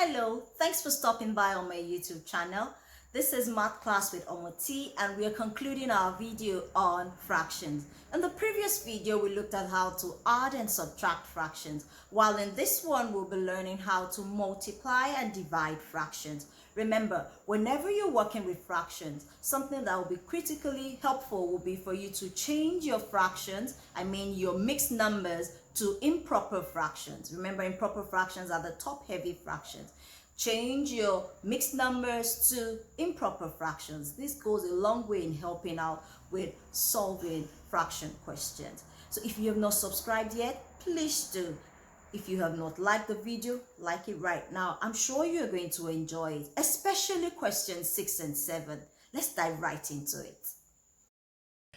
Hello, thanks for stopping by on my YouTube channel. This is Math Class with Omoti and we are concluding our video on fractions. In the previous video, we looked at how to add and subtract fractions, while in this one, we'll be learning how to multiply and divide fractions. Remember, whenever you're working with fractions, something that will be critically helpful will be for you to change your fractions, your mixed numbers, to improper fractions. Remember, improper fractions are the top-heavy fractions. Change your mixed numbers to improper fractions. This goes a long way in helping out with solving fraction questions. So if you have not subscribed yet, please do. If you have not liked the video, like it right now. I'm sure you're going to enjoy it, especially questions 6 and 7. Let's dive right into it.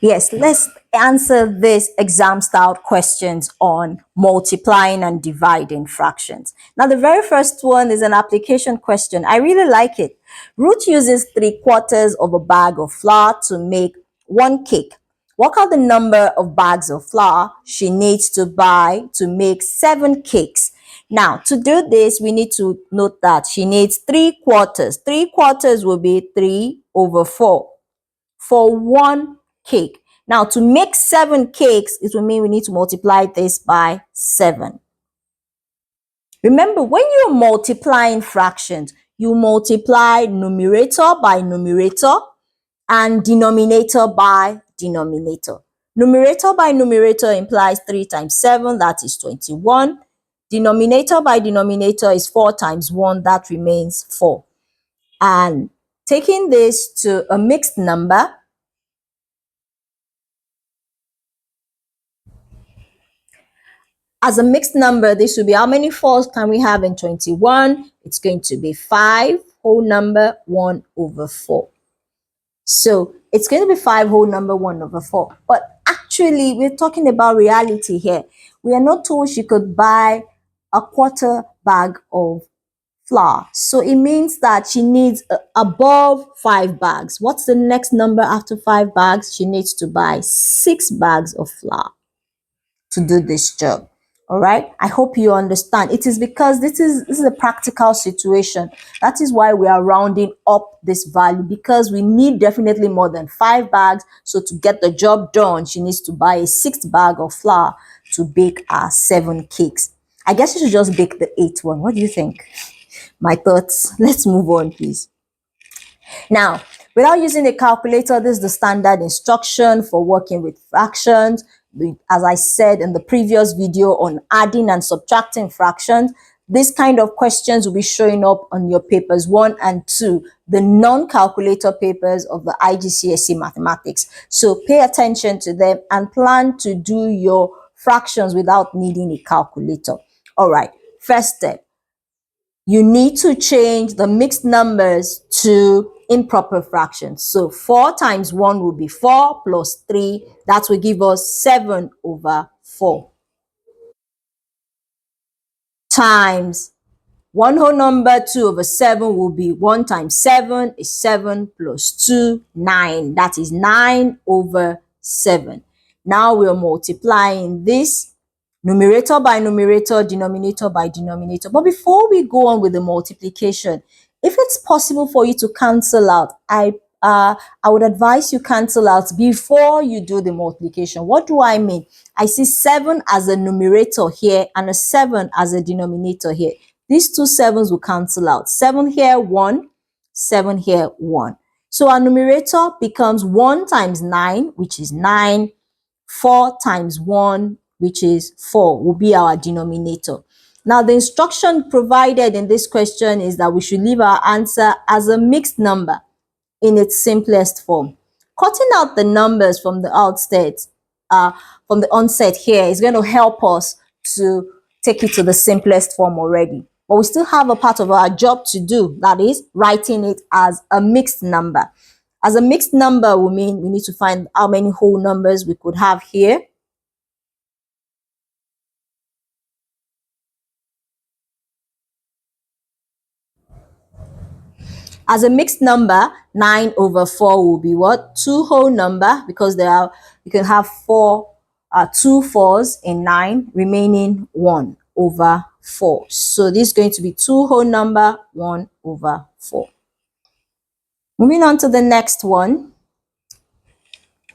Yes, let's answer these exam-style questions on multiplying and dividing fractions. Now, the very first one is an application question. I really like it. Ruth uses 3/4 of a bag of flour to make 1 cake. Work out the number of bags of flour she needs to buy to make 7 cakes. Now, to do this, we need to note that she needs 3/4. 3/4 will be 3/4 for 1 cake. Now, to make 7 cakes, it will mean we need to multiply this by 7. Remember, when you're multiplying fractions, you multiply numerator by numerator and denominator by denominator. Numerator by numerator implies 3 times 7, that is 21. Denominator by denominator is 4 times 1, that remains 4. And taking this to a mixed number, as a mixed number, this will be how many 4s can we have in 21? It's going to be 5 whole number 1/4. So it's going to be 5 whole number 1/4. But actually, we're talking about reality here. We are not told she could buy a 1/4 bag of flour. So it means that she needs above 5 bags. What's the next number after 5 bags? She needs to buy 6 bags of flour to do this job. All right, I hope you understand. It is because this is a practical situation. That is why we are rounding up this value, because we need definitely more than 5 bags. So to get the job done, she needs to buy a 6th bag of flour to bake our 7 cakes. I guess you should just bake the 8th one. What do you think? My thoughts. Let's move on, please. Now, without using a calculator, this is the standard instruction for working with fractions. As I said in the previous video on adding and subtracting fractions, this kind of questions will be showing up on your papers 1 and 2, the non-calculator papers of the IGCSE mathematics. So pay attention to them and plan to do your fractions without needing a calculator. All right, first step. You need to change the mixed numbers to improper fractions. So 4 times 1 will be 4 plus 3. That will give us 7/4. Times 1 whole number 2/7 will be 1 times 7 is 7 plus 2, 9. That is 9/7. Now we're multiplying this numerator by numerator, denominator by denominator. But before we go on with the multiplication, if it's possible for you to cancel out, I would advise you cancel out before you do the multiplication. What do I mean? I see 7 as a numerator here and a 7 as a denominator here. These two 7s will cancel out. 7 here, 1. 7 here, 1. So our numerator becomes 1 times 9, which is 9. 4 times 1, which is 4, will be our denominator. Now, the instruction provided in this question is that we should leave our answer as a mixed number in its simplest form. Cutting out the numbers from the onset here is going to help us to take it to the simplest form already. But we still have a part of our job to do, that is writing it as a mixed number. As a mixed number will mean we need to find how many whole numbers we could have here. As a mixed number, 9/4 will be what? 2 whole number, because you can have 2 4s in 9, remaining 1/4. 4. So this is going to be 2 whole number 1 over 4. Moving on to the next one.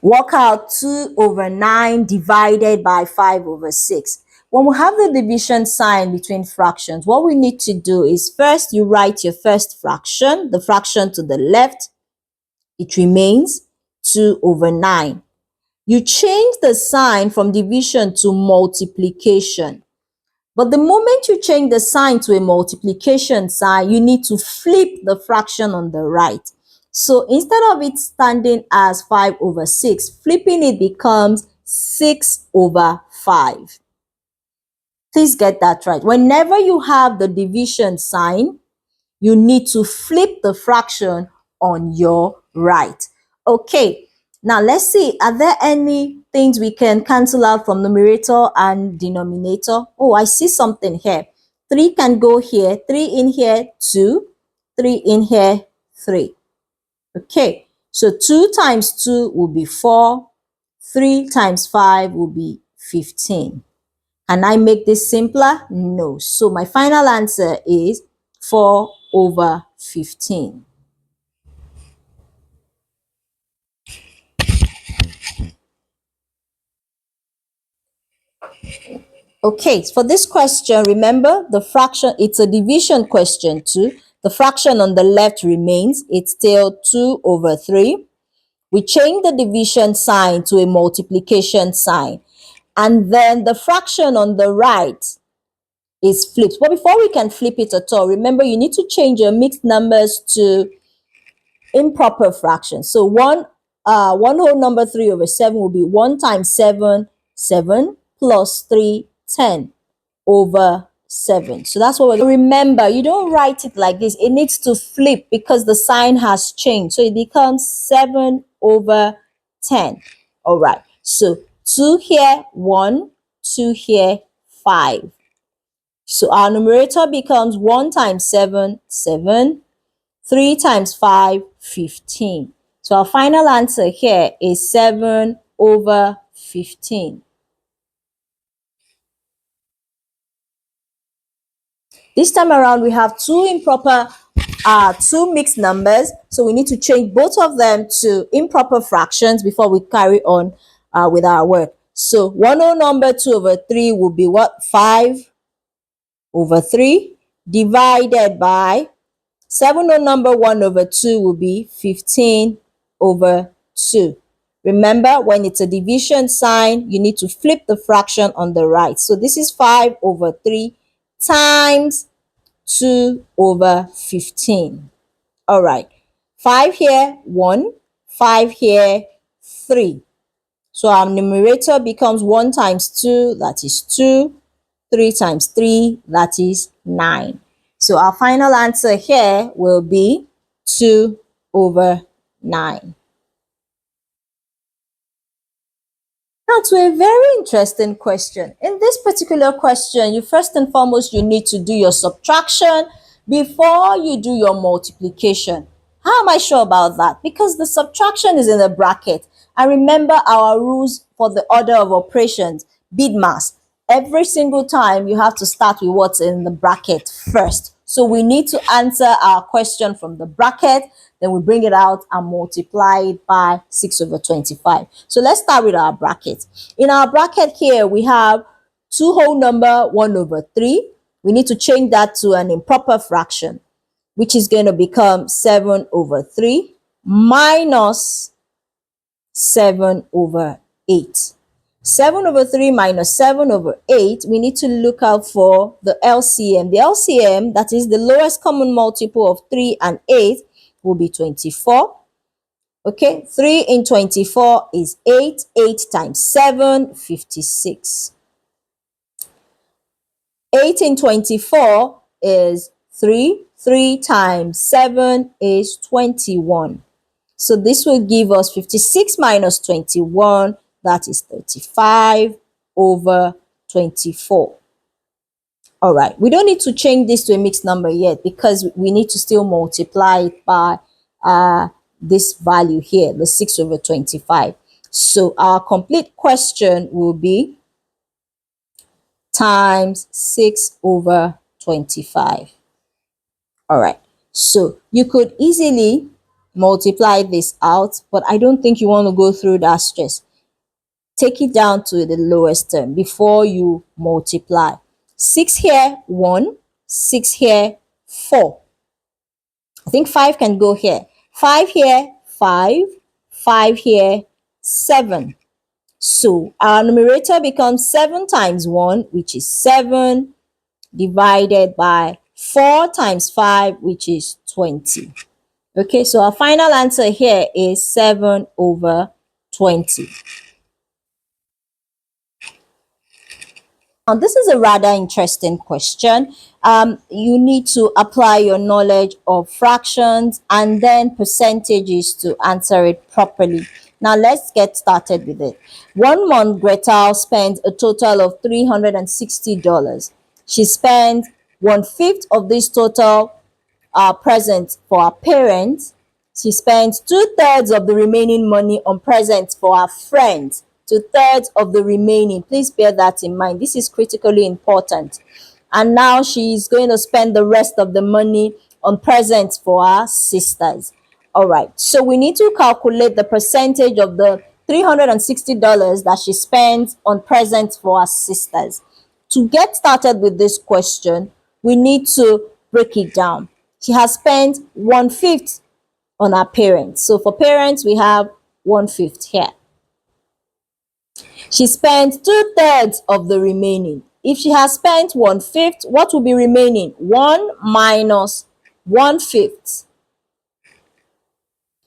Work out 2 over 9 divided by 5 over 6. When we have the division sign between fractions, what we need to do is first you write your first fraction, the fraction to the left. It remains 2 over 9. You change the sign from division to multiplication. But the moment you change the sign to a multiplication sign, you need to flip the fraction on the right. So instead of it standing as 5 over 6, flipping it becomes 6 over 5. Please get that right. Whenever you have the division sign, you need to flip the fraction on your right. Okay, now let's see, are there any things we can cancel out from numerator and denominator? Oh, I see something here. 3 can go here, 3 in here, 2, 3 in here, 3. Okay, so 2 times 2 will be 4, 3 times 5 will be 15. Can I make this simpler? No. So my final answer is 4 over 15. Okay, for this question, remember the fraction, it's a division question too. The fraction on the left remains, it's still 2 over 3. We change the division sign to a multiplication sign. And then the fraction on the right is flipped. But before we can flip it at all, remember you need to change your mixed numbers to improper fractions. So one whole number 3 over 7 will be 1 times 7, 7 plus 3, 10 over 7. So that's what we're going to remember. You don't write it like this. It needs to flip because the sign has changed. So it becomes 7 over 10. All right. So 2 here, 1, 2 here, 5. So our numerator becomes 1 times 7, 7. 3 times 5, 15. So our final answer here is 7 over 15. This time around, we have two mixed numbers. So we need to change both of them to improper fractions before we carry on with our work. So 1 whole number 2 over 3 will be what? 5 over 3 divided by 7 whole number 1 over 2 will be 15 over 2. Remember, when it's a division sign, you need to flip the fraction on the right. So this is 5 over 3 times 2 over 15. All right. 5 here, 1. 5 here, 3. So our numerator becomes 1 times 2, that is 2. 3 times 3, that is 9. So our final answer here will be 2 over 9. Now to a very interesting question. In this particular question, first and foremost, you need to do your subtraction before you do your multiplication. How am I sure about that? Because the subtraction is in a bracket. And remember our rules for the order of operations, BIDMAS. Every single time you have to start with what's in the bracket first. So we need to answer our question from the bracket, then we bring it out and multiply it by 6 over 25. So let's start with our bracket. In our bracket here, we have 2 whole number 1 over 3. We need to change that to an improper fraction, which is going to become 7 over 3 minus 7 over 8. 7 over 3 minus 7 over 8, we need to look out for the LCM. The LCM, that is the lowest common multiple of 3 and 8, will be 24. Okay, 3 in 24 is 8. 8 times 7, 56. 8 in 24 is 3. 3 times 7 is 21. So this will give us 56 minus 21, that is 35 over 24. All right, we don't need to change this to a mixed number yet because we need to still multiply it by this value here, the 6 over 25. So our complete question will be times 6 over 25. All right. So you could easily multiply this out, but I don't think you want to go through that stress. Take it down to the lowest term before you multiply. 6 here, 1. 6 here, 4. I think 5 can go here. 5 here, 5. 5 here, 7. So our numerator becomes 7 times 1, which is 7, divided by 4 times 5, which is 20. Okay, so our final answer here is 7 over 20. Now, this is a rather interesting question. You need to apply your knowledge of fractions and then percentages to answer it properly. Now, let's get started with it. 1 month, Gretel spent a total of $360. She spent 1/5 of this total presents for our parents. She spent 2/3 of the remaining money on presents for our friends. 2/3 of the remaining. Please bear that in mind. This is critically important. And now she's going to spend the rest of the money on presents for our sisters. All right. So we need to calculate the percentage of the $360 that she spends on presents for our sisters. To get started with this question, we need to break it down. She has spent 1/5 on her parents. So for parents, we have 1/5 here. She spent 2/3 of the remaining. If she has spent 1/5, what will be remaining? 1 minus 1/5,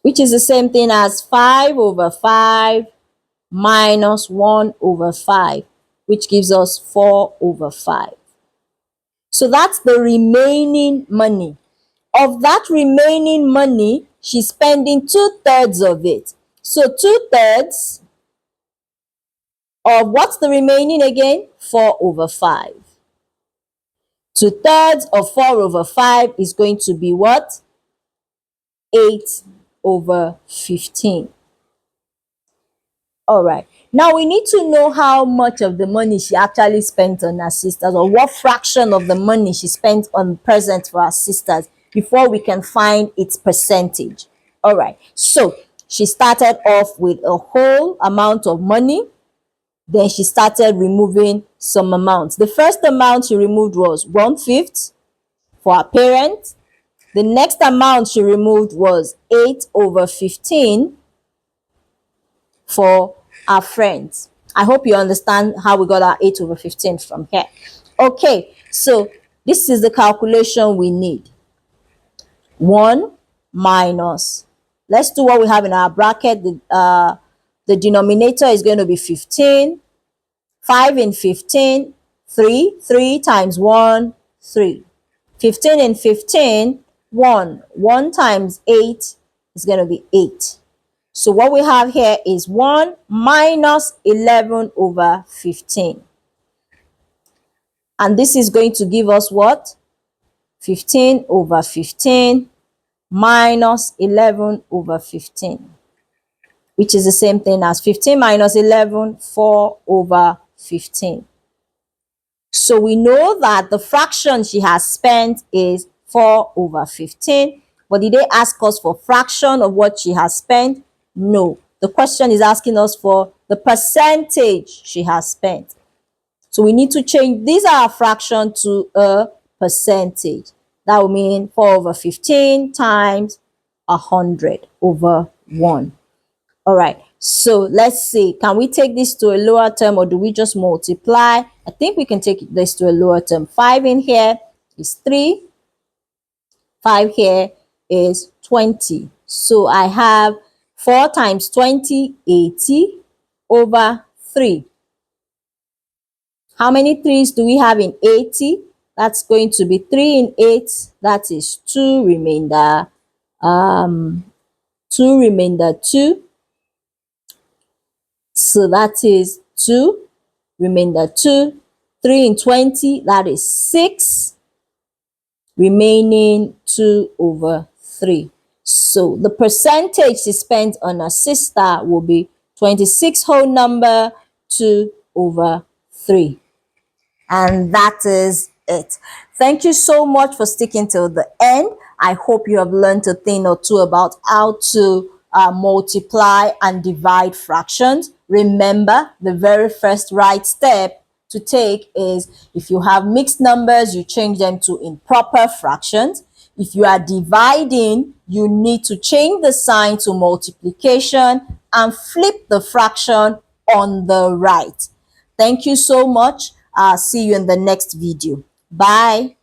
which is the same thing as 5 over 5 minus 1 over 5, which gives us 4 over 5. So that's the remaining money. Of that remaining money, she's spending 2/3 of it. So 2/3 of what's the remaining again? 4 over 5. 2/3 of 4 over 5 is going to be what? 8 over 15. All right. Now we need to know how much of the money she actually spent on her sisters, or what fraction of the money she spent on presents for her sisters, before we can find its percentage. All right. So she started off with a whole amount of money. Then she started removing some amounts. The first amount she removed was 1/5 for her parents. The next amount she removed was 8 over 15 for our friends. I hope you understand how we got our 8 over 15 from here. Okay, so this is the calculation we need. 1 minus, let's do what we have in our bracket. The denominator is going to be 15. 5 in 15, 3. 3 times 1, 3. 15 in 15, 1. 1 times 8 is going to be 8. So what we have here is 1 minus 11 over 15. And this is going to give us what? 15 over 15 minus 11 over 15, which is the same thing as 15 minus 11, 4 over 15. So we know that the fraction she has spent is 4 over 15. But did they ask us for fraction of what she has spent? No. The question is asking us for the percentage she has spent. So we need to change this our fraction to a percentage. That will mean 4 over 15 times 100 over 1. All right. So let's see. Can we take this to a lower term, or do we just multiply? I think we can take this to a lower term. 5 in here is 3. 5 here is 20. So I have 4 times 20, 80 over 3. How many 3's do we have in 80? That's going to be 3 in 8. That is 2 remainder. 2 remainder 2. So that is 2 remainder 2. 3 in 20, that is 6. Remaining 2 over 3. So the percentage she spent on her sister will be 26 whole number 2 over 3. And that is it. Thank you so much for sticking till the end. I hope you have learned a thing or two about how to multiply and divide fractions. Remember, the very first right step to take is if you have mixed numbers, you change them to improper fractions. If you are dividing, you need to change the sign to multiplication and flip the fraction on the right. Thank you so much. See you in the next video. Bye.